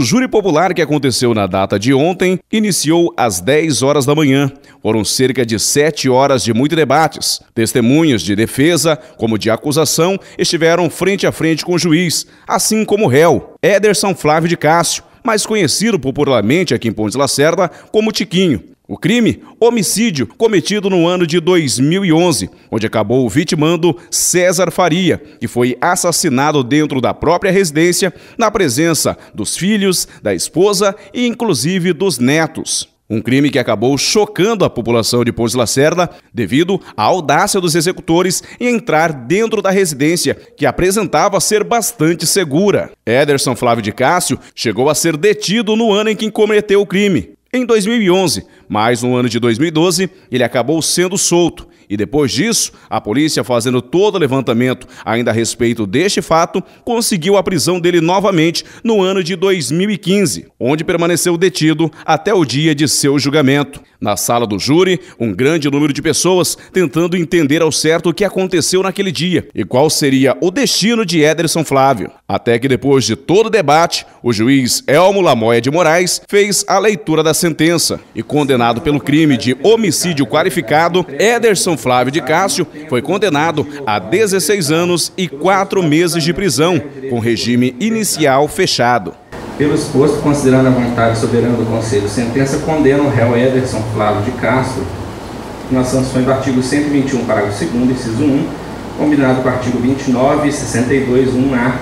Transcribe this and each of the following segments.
O júri popular, que aconteceu na data de ontem, iniciou às 10 horas da manhã. Foram cerca de 7 horas de muitos debates. Testemunhas de defesa, como de acusação, estiveram frente a frente com o juiz, assim como o réu, Ederson Flávio de Cássio, mais conhecido popularmente aqui em Pontes Lacerda como Tiquinho. O crime, homicídio, cometido no ano de 2011, onde acabou vitimando César Faria, que foi assassinado dentro da própria residência, na presença dos filhos, da esposa e inclusive dos netos. Um crime que acabou chocando a população de Pontes Lacerda devido à audácia dos executores em entrar dentro da residência, que apresentava ser bastante segura. Ederson Flávio de Cássio chegou a ser detido no ano em que cometeu o crime, em 2011, mas no ano de 2012 ele acabou sendo solto. E depois disso, a polícia, fazendo todo o levantamento ainda a respeito deste fato, conseguiu a prisão dele novamente no ano de 2015, onde permaneceu detido até o dia de seu julgamento. Na sala do júri, um grande número de pessoas tentando entender ao certo o que aconteceu naquele dia e qual seria o destino de Ederson Flávio. Até que depois de todo o debate, o juiz Elmo Lamoia de Moraes fez a leitura da sentença e, condenado pelo crime de homicídio qualificado, Ederson Flávio de Cássio foi condenado a 16 anos e 4 meses de prisão, com regime inicial fechado. Pelo exposto, considerando a vontade soberana do Conselho, sentença condena o réu Ederson Flávio de Cássio, nas sanções do artigo 121, parágrafo 2º, inciso 1, combinado com o artigo 29 e 62, 1A,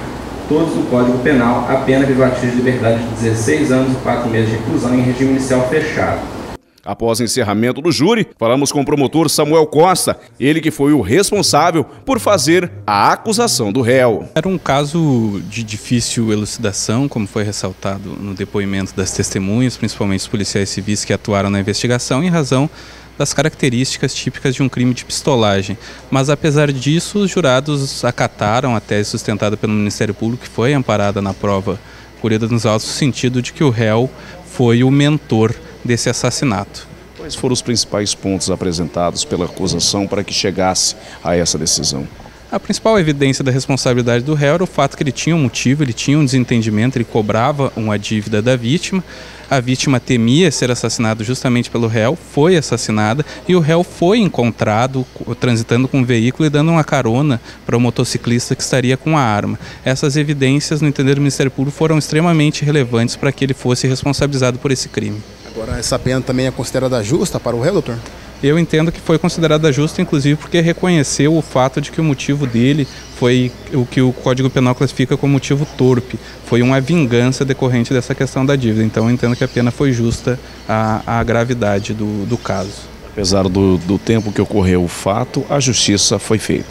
todos do Código Penal, a pena privativa de liberdade de 16 anos e 4 meses de reclusão em regime inicial fechado. Após o encerramento do júri, falamos com o promotor Samuel Costa, ele que foi o responsável por fazer a acusação do réu. Era um caso de difícil elucidação, como foi ressaltado no depoimento das testemunhas, principalmente os policiais civis que atuaram na investigação, em razão das características típicas de um crime de pistolagem. Mas, apesar disso, os jurados acataram a tese sustentada pelo Ministério Público, que foi amparada na prova colhida nos autos, no sentido de que o réu foi o mentor desse assassinato. Quais foram os principais pontos apresentados pela acusação para que chegasse a essa decisão? A principal evidência da responsabilidade do réu era o fato que ele tinha um motivo, ele tinha um desentendimento, ele cobrava uma dívida da vítima. A vítima temia ser assassinada justamente pelo réu, foi assassinada e o réu foi encontrado transitando com um veículo e dando uma carona para o motociclista que estaria com a arma. Essas evidências, no entender do Ministério Público, foram extremamente relevantes para que ele fosse responsabilizado por esse crime. Agora, essa pena também é considerada justa para o réu, doutor? Eu entendo que foi considerada justa, inclusive porque reconheceu o fato de que o motivo dele foi o que o Código Penal classifica como motivo torpe. Foi uma vingança decorrente dessa questão da dívida. Então eu entendo que a pena foi justa à gravidade do caso. Apesar do tempo que ocorreu o fato, a justiça foi feita.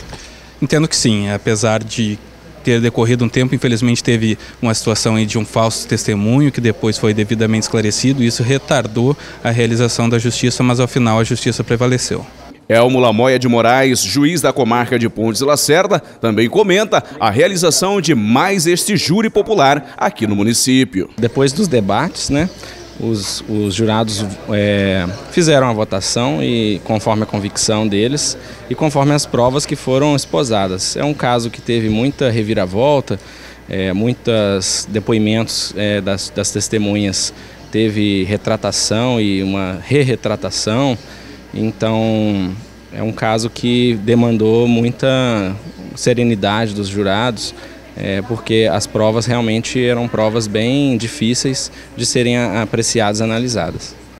Entendo que sim, apesar de ter decorrido um tempo, infelizmente teve uma situação aí de um falso testemunho que depois foi devidamente esclarecido, e isso retardou a realização da justiça, mas ao final a justiça prevaleceu. Elmo Lamoia de Moraes, juiz da comarca de Pontes Lacerda, também comenta a realização de mais este júri popular aqui no município. Depois dos debates, os jurados fizeram a votação e conforme a convicção deles e conforme as provas que foram esposadas. É um caso que teve muita reviravolta, muitos depoimentos das testemunhas, teve retratação e uma re-retratação, então é um caso que demandou muita serenidade dos jurados, porque as provas realmente eram provas bem difíceis de serem apreciadas e analisadas.